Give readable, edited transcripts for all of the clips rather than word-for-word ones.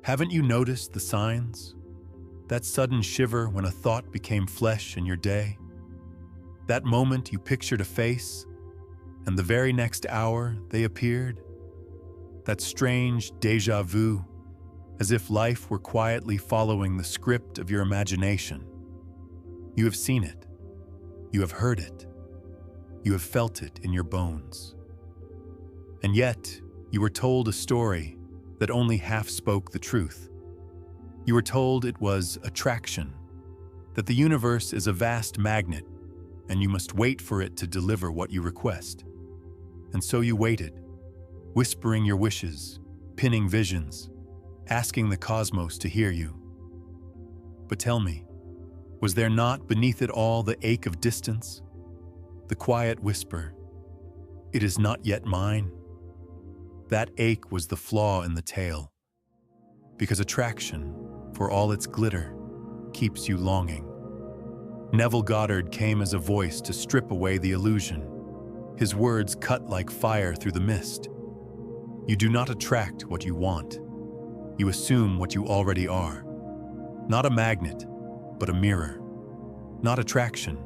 Haven't you noticed the signs? That sudden shiver when a thought became flesh in your day? That moment you pictured a face, and the very next hour they appeared? That strange déjà vu, as if life were quietly following the script of your imagination. You have seen it. You have heard it. You have felt it in your bones. And yet, you were told a story that only half spoke the truth. You were told it was attraction, that the universe is a vast magnet, and you must wait for it to deliver what you request. And so you waited, whispering your wishes, pinning visions, asking the cosmos to hear you. But tell me, was there not beneath it all the ache of distance? The quiet whisper, "It is not yet mine"? That ache was the flaw in the tale, because attraction, for all its glitter, keeps you longing. Neville Goddard came as a voice to strip away the illusion. His words cut like fire through the mist. You do not attract what you want. You assume what you already are. Not a magnet, but a mirror. Not attraction,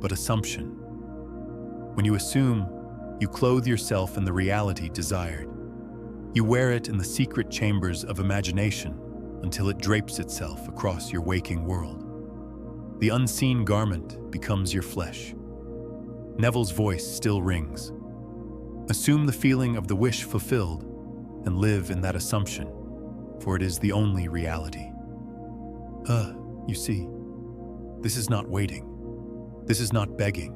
but assumption. When you assume, you clothe yourself in the reality desired. You wear it in the secret chambers of imagination until it drapes itself across your waking world. The unseen garment becomes your flesh. Neville's voice still rings. Assume the feeling of the wish fulfilled and live in that assumption, for it is the only reality. You see, this is not waiting. This is not begging.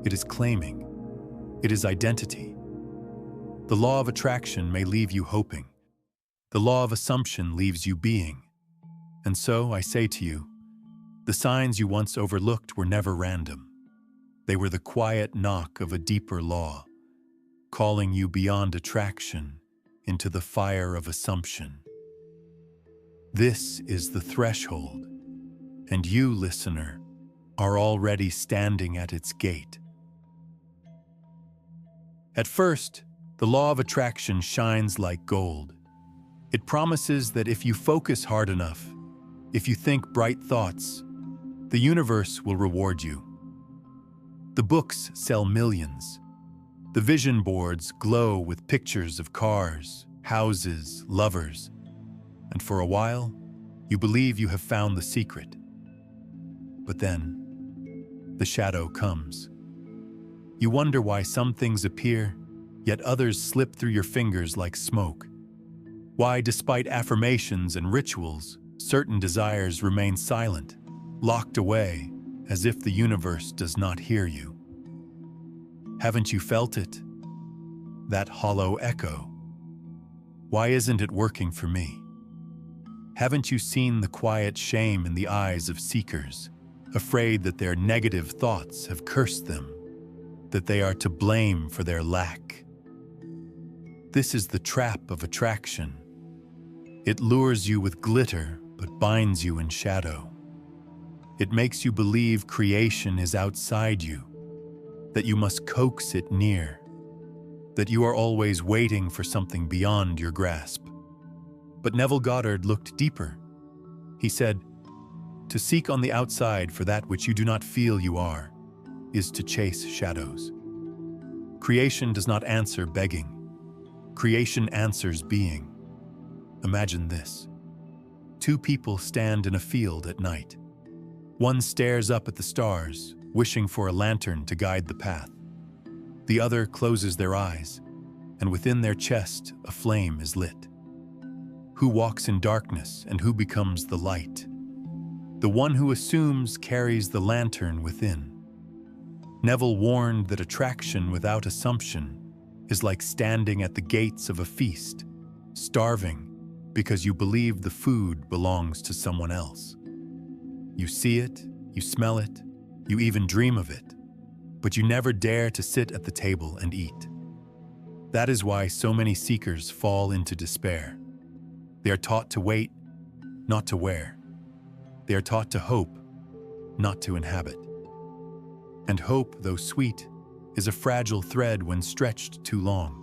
It is claiming. It is identity. The law of attraction may leave you hoping. The law of assumption leaves you being. And so I say to you, the signs you once overlooked were never random. They were the quiet knock of a deeper law, calling you beyond attraction into the fire of assumption. This is the threshold, and you, listener, are already standing at its gate. At first, the law of attraction shines like gold. It promises that if you focus hard enough, if you think bright thoughts, the universe will reward you. The books sell millions. The vision boards glow with pictures of cars, houses, lovers. And for a while, you believe you have found the secret. But then, the shadow comes. You wonder why some things appear, yet others slip through your fingers like smoke. Why, despite affirmations and rituals, certain desires remain silent, locked away, as if the universe does not hear you. Haven't you felt it? That hollow echo. Why isn't it working for me? Haven't you seen the quiet shame in the eyes of seekers, afraid that their negative thoughts have cursed them, that they are to blame for their lack? This is the trap of attraction. It lures you with glitter, but binds you in shadow. It makes you believe creation is outside you, that you must coax it near, that you are always waiting for something beyond your grasp. But Neville Goddard looked deeper. He said, "To seek on the outside for that which you do not feel you are, is to chase shadows." Creation does not answer begging. Creation answers being. Imagine this. Two people stand in a field at night. One stares up at the stars, wishing for a lantern to guide the path. The other closes their eyes, and within their chest a flame is lit. Who walks in darkness and who becomes the light? The one who assumes carries the lantern within. Neville warned that attraction without assumption is like standing at the gates of a feast, starving because you believe the food belongs to someone else. You see it, you smell it, you even dream of it, but you never dare to sit at the table and eat. That is why so many seekers fall into despair. They are taught to wait, not to wear. They are taught to hope, not to inhabit. And hope, though sweet, is a fragile thread when stretched too long.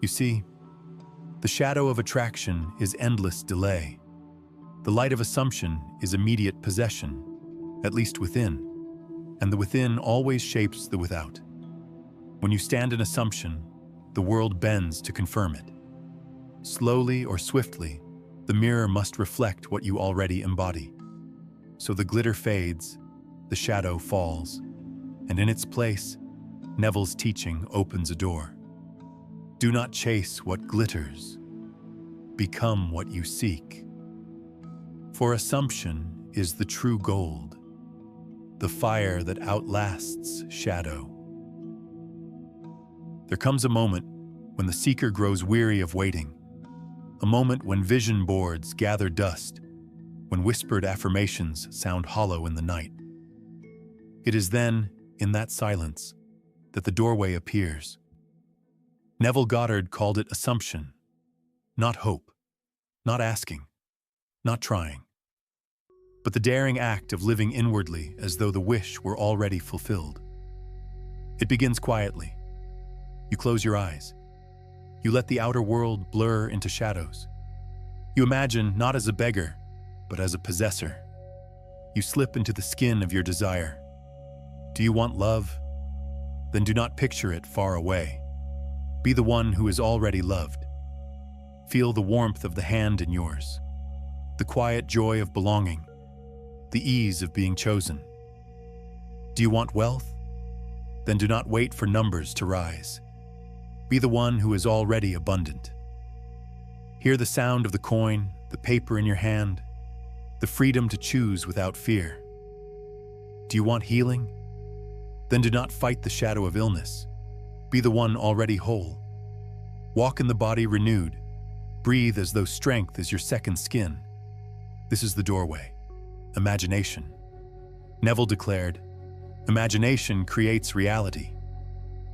You see, The shadow of attraction is endless delay. The light of assumption is immediate possession, at least within, and the within always shapes the without. When you stand in assumption, the world bends to confirm it. Slowly or swiftly, the mirror must reflect what you already embody. So the glitter fades, the shadow falls, and in its place, Neville's teaching opens a door. Do not chase what glitters. Become what you seek. For assumption is the true gold, the fire that outlasts shadow. There comes a moment when the seeker grows weary of waiting, a moment when vision boards gather dust, when whispered affirmations sound hollow in the night. It is then, in that silence, that the doorway appears. Neville Goddard called it assumption, not hope, not asking, not trying, but the daring act of living inwardly as though the wish were already fulfilled. It begins quietly. You close your eyes. You let the outer world blur into shadows. You imagine not as a beggar, but as a possessor. You slip into the skin of your desire. Do you want love? Then do not picture it far away. Be the one who is already loved. Feel the warmth of the hand in yours, the quiet joy of belonging, the ease of being chosen. Do you want wealth? Then do not wait for numbers to rise. Be the one who is already abundant. Hear the sound of the coin, the paper in your hand, the freedom to choose without fear. Do you want healing? Then do not fight the shadow of illness. Be the one already whole. Walk in the body renewed. Breathe as though strength is your second skin. This is the doorway. Imagination. Neville declared, imagination creates reality.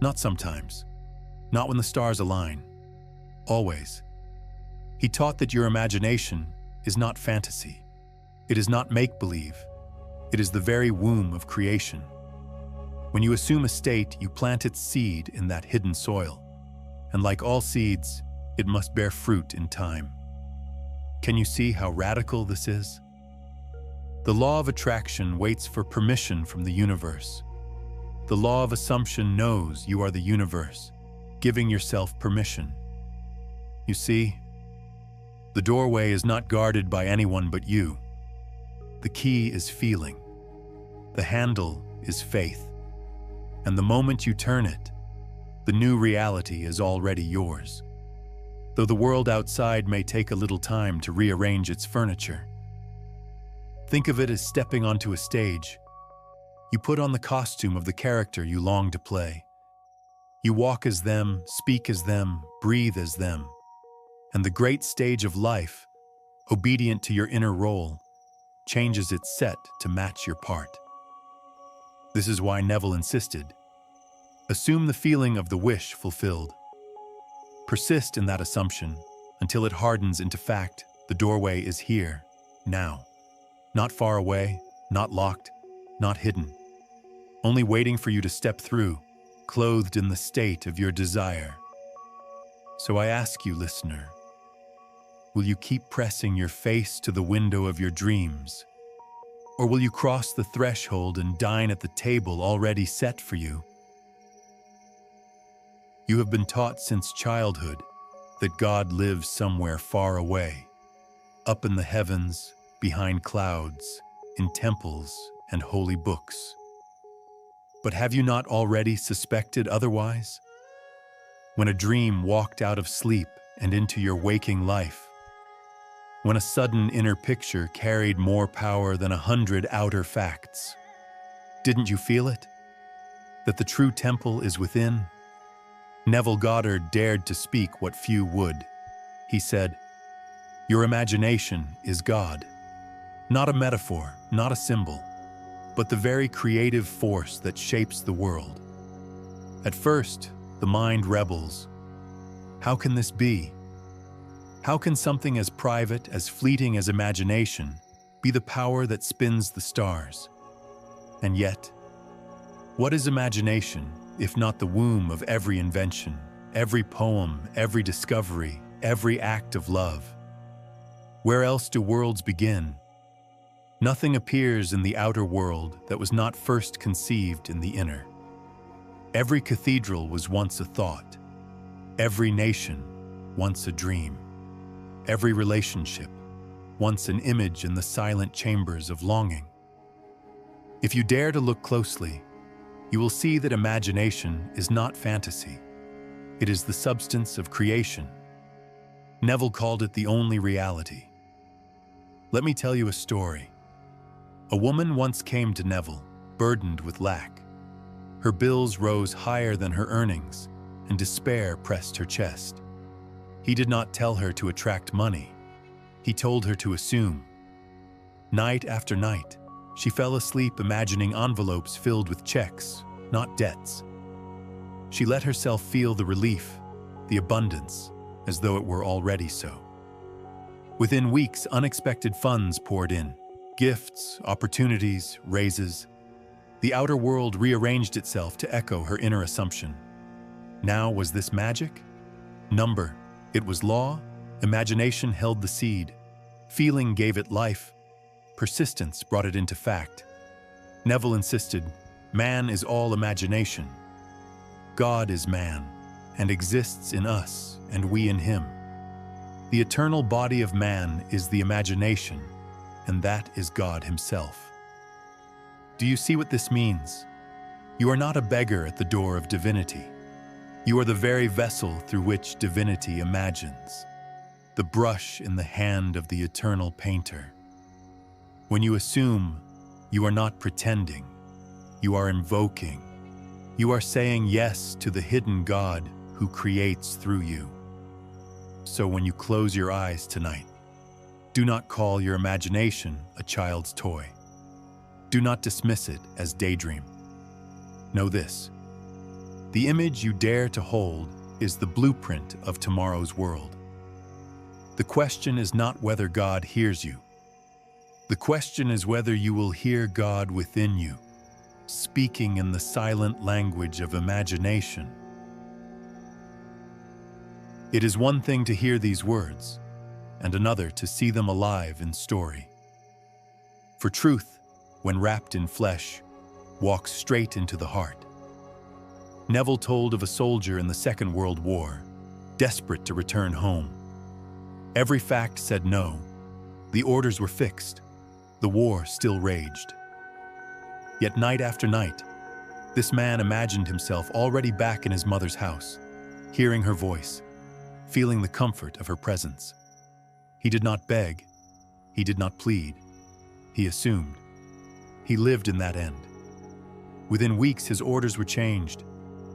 Not sometimes. Not when the stars align. Always. He taught that your imagination is not fantasy. It is not make-believe. It is the very womb of creation. When you assume a state, you plant its seed in that hidden soil. And like all seeds, it must bear fruit in time. Can you see how radical this is? The law of attraction waits for permission from the universe. The law of assumption knows you are the universe, giving yourself permission. You see, the doorway is not guarded by anyone but you. The key is feeling. The handle is faith. And the moment you turn it, the new reality is already yours. Though the world outside may take a little time to rearrange its furniture. Think of it as stepping onto a stage. You put on the costume of the character you long to play. You walk as them, speak as them, breathe as them. And the great stage of life, obedient to your inner role, changes its set to match your part. This is why Neville insisted. Assume the feeling of the wish fulfilled. Persist in that assumption until it hardens into fact. The doorway is here, now. Not far away, not locked, not hidden. Only waiting for you to step through, clothed in the state of your desire. So I ask you, listener, will you keep pressing your face to the window of your dreams? Or will you cross the threshold and dine at the table already set for you? You have been taught since childhood that God lives somewhere far away, up in the heavens, behind clouds, in temples and holy books. But have you not already suspected otherwise? When a dream walked out of sleep and into your waking life, when a sudden inner picture carried more power than 100 outer facts, didn't you feel it? That the true temple is within? Neville Goddard dared to speak what few would. He said, "Your imagination is God. Not a metaphor, not a symbol, but the very creative force that shapes the world." At first, the mind rebels. How can this be? How can something as private, as fleeting as imagination be the power that spins the stars? And yet, what is imagination if not the womb of every invention, every poem, every discovery, every act of love. Where else do worlds begin? Nothing appears in the outer world that was not first conceived in the inner. Every cathedral was once a thought. Every nation, once a dream. Every relationship, once an image in the silent chambers of longing. If you dare to look closely, you will see that imagination is not fantasy. It is the substance of creation. Neville called it the only reality. Let me tell you a story. A woman once came to Neville, burdened with lack. Her bills rose higher than her earnings, and despair pressed her chest. He did not tell her to attract money. He told her to assume. Night after night, she fell asleep imagining envelopes filled with checks, not debts. She let herself feel the relief, the abundance, as though it were already so. Within weeks, unexpected funds poured in. Gifts, opportunities, raises. The outer world rearranged itself to echo her inner assumption. Now, was this magic? Number. It was law. Imagination held the seed. Feeling gave it life. Persistence brought it into fact. Neville insisted, man is all imagination. God is man, and exists in us, and we in him. The eternal body of man is the imagination, and that is God himself. Do you see what this means? You are not a beggar at the door of divinity. You are the very vessel through which divinity imagines, the brush in the hand of the eternal painter. When you assume, you are not pretending, you are invoking. You are saying yes to the hidden God who creates through you. So when you close your eyes tonight, do not call your imagination a child's toy. Do not dismiss it as daydream. Know this: the image you dare to hold is the blueprint of tomorrow's world. The question is not whether God hears you. The question is whether you will hear God within you, speaking in the silent language of imagination. It is one thing to hear these words, and another to see them alive in story. For truth, when wrapped in flesh, walks straight into the heart. Neville told of a soldier in the Second World War, desperate to return home. Every fact said no. The orders were fixed. The war still raged. Yet night after night, this man imagined himself already back in his mother's house, hearing her voice, feeling the comfort of her presence. He did not beg. He did not plead. He assumed. He lived in that end. Within weeks, his orders were changed,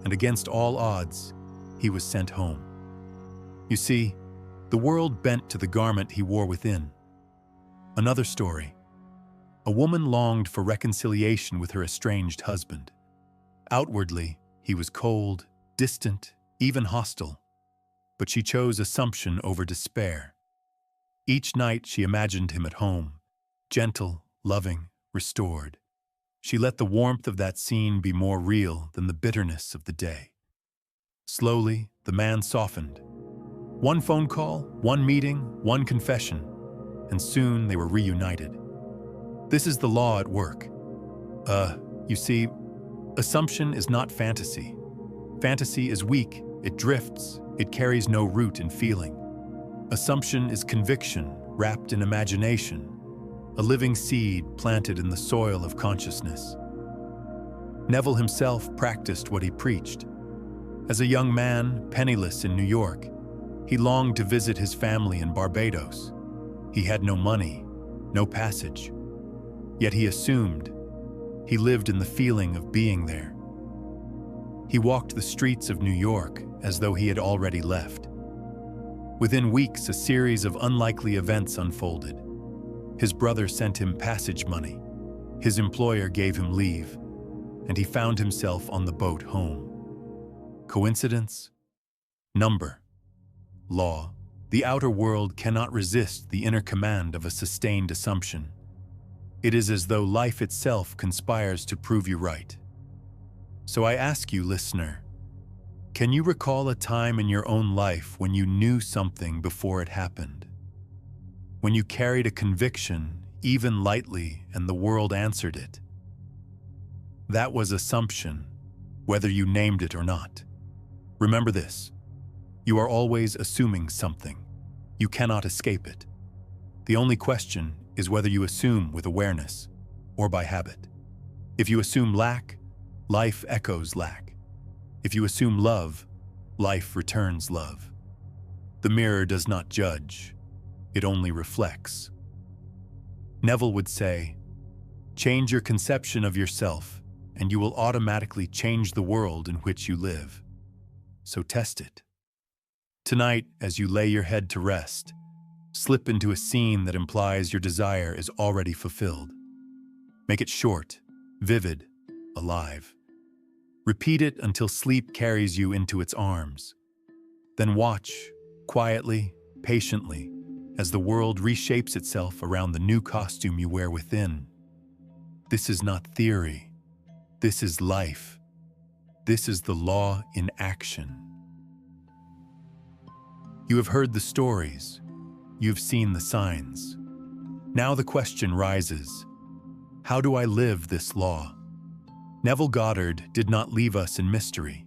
and against all odds, he was sent home. You see, the world bent to the garment he wore within. Another story. A woman longed for reconciliation with her estranged husband. Outwardly, he was cold, distant, even hostile. But she chose assumption over despair. Each night she imagined him at home, gentle, loving, restored. She let the warmth of that scene be more real than the bitterness of the day. Slowly, the man softened. One phone call, one meeting, one confession, and soon they were reunited. This is the law at work. You see, assumption is not fantasy. Fantasy is weak, it drifts, it carries no root in feeling. Assumption is conviction wrapped in imagination, a living seed planted in the soil of consciousness. Neville himself practiced what he preached. As a young man, penniless in New York, he longed to visit his family in Barbados. He had no money, no passage. Yet he assumed. He lived in the feeling of being there. He walked the streets of New York as though he had already left. Within weeks, a series of unlikely events unfolded. His brother sent him passage money. His employer gave him leave, and he found himself on the boat home. Coincidence? Number. Law. The outer world cannot resist the inner command of a sustained assumption. It is as though life itself conspires to prove you right. So I ask you, listener, Can you recall a time in your own life when you knew something before it happened? When you carried a conviction, even lightly, and the world answered it? That was assumption, whether you named it or not. Remember this: you are always assuming something. You cannot escape it. The only question is whether you assume with awareness or by habit. If you assume lack, life echoes lack. If you assume love, life returns love. The mirror does not judge, it only reflects. Neville would say, change your conception of yourself, and you will automatically change the world in which you live. So test it. Tonight, as you lay your head to rest, slip into a scene that implies your desire is already fulfilled. Make it short, vivid, alive. Repeat it until sleep carries you into its arms. Then watch, quietly, patiently, as the world reshapes itself around the new costume you wear within. This is not theory. This is life. This is the law in action. You have heard the stories. You've seen the signs. Now the question rises: how do I live this law? Neville Goddard did not leave us in mystery.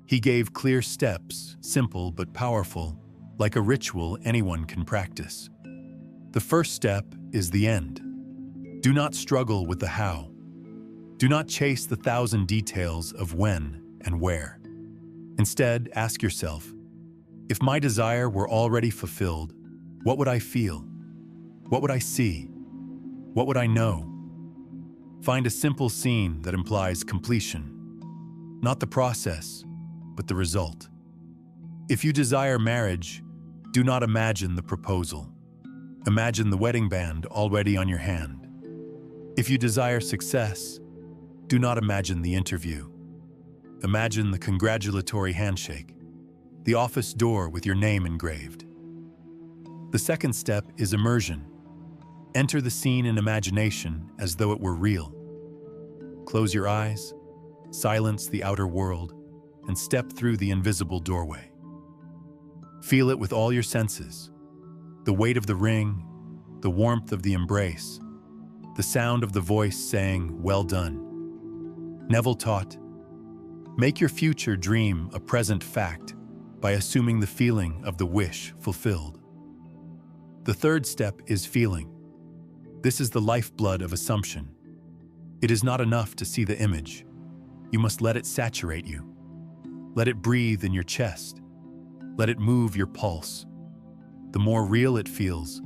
He gave clear steps, simple but powerful, like a ritual anyone can practice. The first step is the end. Do not struggle with the how. Do not chase the 1,000 details of when and where. Instead, ask yourself, if my desire were already fulfilled, what would I feel? What would I see? What would I know? Find a simple scene that implies completion. Not the process, but the result. If you desire marriage, do not imagine the proposal. Imagine the wedding band already on your hand. If you desire success, do not imagine the interview. Imagine the congratulatory handshake, the office door with your name engraved. The second step is immersion. Enter the scene in imagination as though it were real. Close your eyes, silence the outer world, and step through the invisible doorway. Feel it with all your senses: the weight of the ring, the warmth of the embrace, the sound of the voice saying, "Well done." Neville taught, make your future dream a present fact by assuming the feeling of the wish fulfilled. The third step is feeling. This is the lifeblood of assumption. It is not enough to see the image. You must let it saturate you. Let it breathe in your chest. Let it move your pulse. The more real it feels,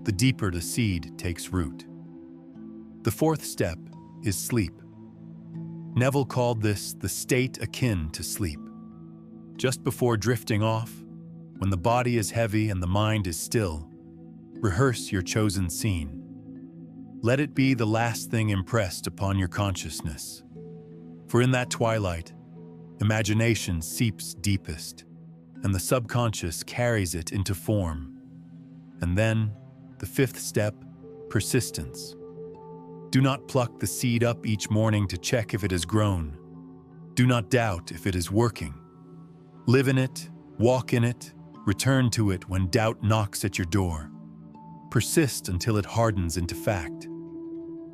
the deeper the seed takes root. The fourth step is sleep. Neville called this the state akin to sleep. Just before drifting off, when the body is heavy and the mind is still, rehearse your chosen scene. Let it be the last thing impressed upon your consciousness. For in that twilight, imagination seeps deepest, and the subconscious carries it into form. And then, the fifth step, persistence. Do not pluck the seed up each morning to check if it has grown. Do not doubt if it is working. Live in it, walk in it, return to it when doubt knocks at your door. Persist until it hardens into fact.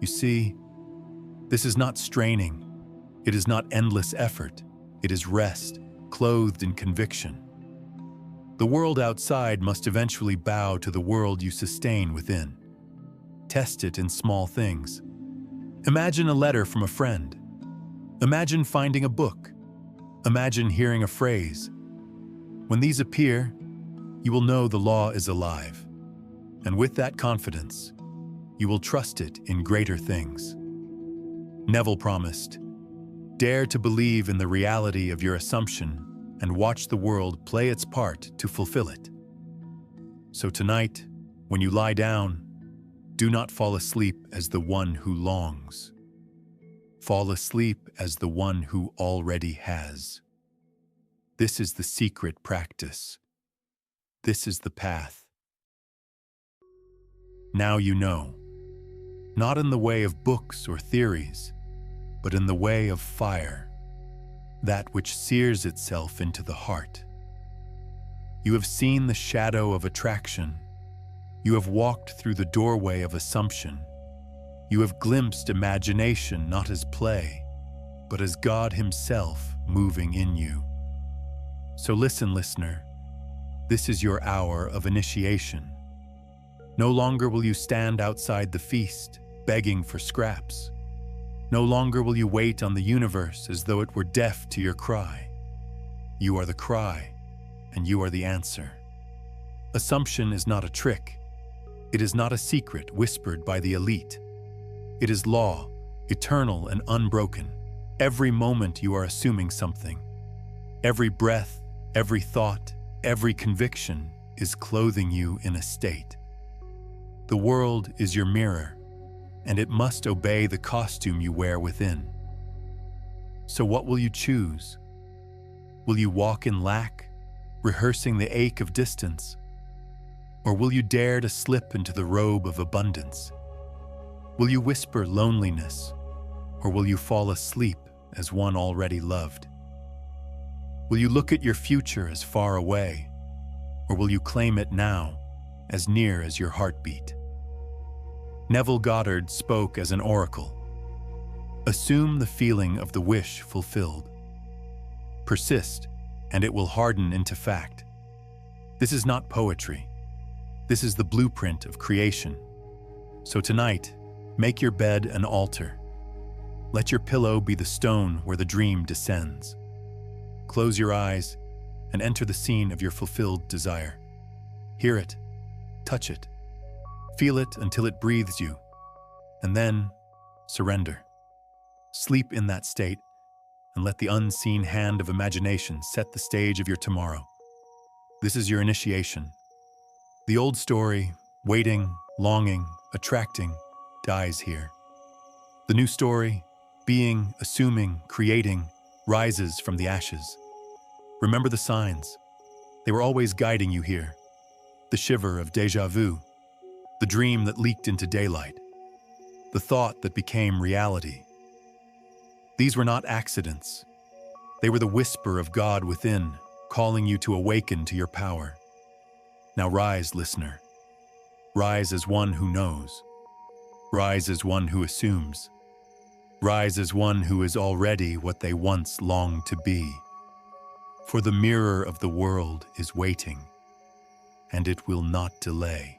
You see, this is not straining. It is not endless effort. It is rest, clothed in conviction. The world outside must eventually bow to the world you sustain within. Test it in small things. Imagine a letter from a friend. Imagine finding a book. Imagine hearing a phrase. When these appear, you will know the law is alive. And with that confidence, you will trust it in greater things. Neville promised, dare to believe in the reality of your assumption and watch the world play its part to fulfill it. So tonight, when you lie down, do not fall asleep as the one who longs. Fall asleep as the one who already has. This is the secret practice. This is the path. Now you know, not in the way of books or theories, but in the way of fire. that which sears itself into the heart. You have seen the shadow of attraction. You have walked through the doorway of assumption. You have glimpsed imagination not as play, but as God Himself moving in you. So listen, listener, this is your hour of initiation. No longer will you stand outside the feast, begging for scraps. No longer will you wait on the universe as though it were deaf to your cry. You are the cry, and you are the answer. Assumption is not a trick. It is not a secret whispered by the elite. It is law, eternal and unbroken. Every moment you are assuming something. Every breath, every thought, every conviction is clothing you in a state. The world is your mirror, and it must obey the costume you wear within. So what will you choose? Will you walk in lack, rehearsing the ache of distance? Or will you dare to slip into the robe of abundance? Will you whisper loneliness, or will you fall asleep as one already loved? Will you look at your future as far away, or will you claim it now, as near as your heartbeat? Neville Goddard spoke as an oracle. Assume the feeling of the wish fulfilled. Persist, and it will harden into fact. This is not poetry. This is the blueprint of creation. So tonight, make your bed an altar. Let your pillow be the stone where the dream descends. Close your eyes and enter the scene of your fulfilled desire. Hear it, touch it, feel it until it breathes you, and then surrender. Sleep in that state and let the unseen hand of imagination set the stage of your tomorrow. This is your initiation. The old story, waiting, longing, attracting, dies here. The new story, being, assuming, creating, rises from the ashes. Remember the signs. They were always guiding you here. The shiver of déjà vu, the dream that leaked into daylight, the thought that became reality. These were not accidents. They were the whisper of God within, calling you to awaken to your power. Now rise, listener. Rise as one who knows. Rise as one who assumes. Rise as one who is already what they once longed to be. For the mirror of the world is waiting, and it will not delay.